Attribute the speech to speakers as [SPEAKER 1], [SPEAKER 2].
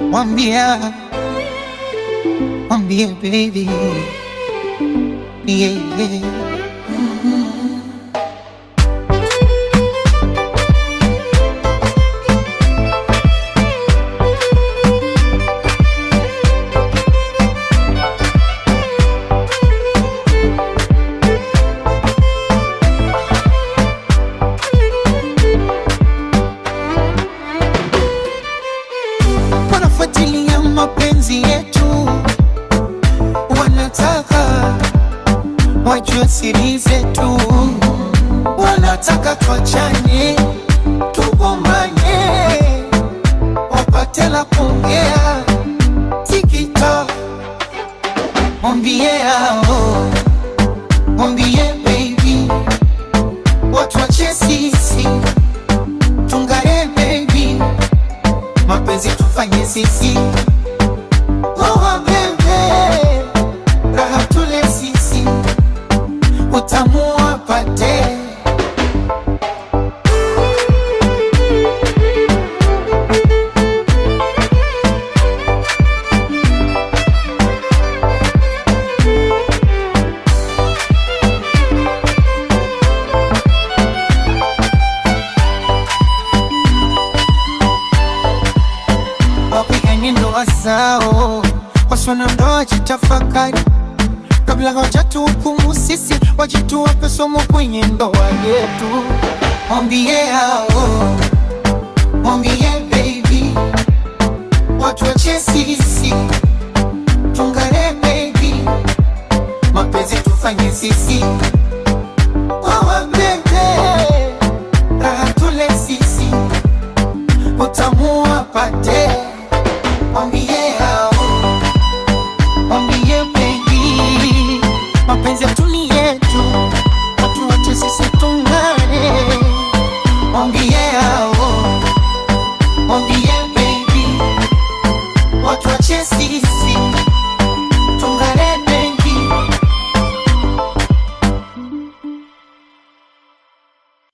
[SPEAKER 1] Mwambia, mwambie baby, yeah, yeah. Wanafuatilia mapenzi yetu, wanataka wajue siri zetu, wanataka tuachane, tugombane, wapate la kuongea. TikTok, mwambie hao, mwambie baby, watuache sisi tungare baby, mapenzi tufanye sisi. Oh baby, raha tule sisi, utamu wapate. Wapiganie ndoa zao, waswana ndoa jitafakari, kabla hawajatuhukumu sisi, wajituwape somo kwenye ndoa yetu. Mwambie hao, mwambie baby, watuache sisi tungare baby, mapenzi tufanye sisi. Oh baby, raha tule sisi, utamu wapate. Mwambie hao, mwambie baby, mapenzi yetu ni yetu, watuache sisi tungare. Mwambie hao, mwambie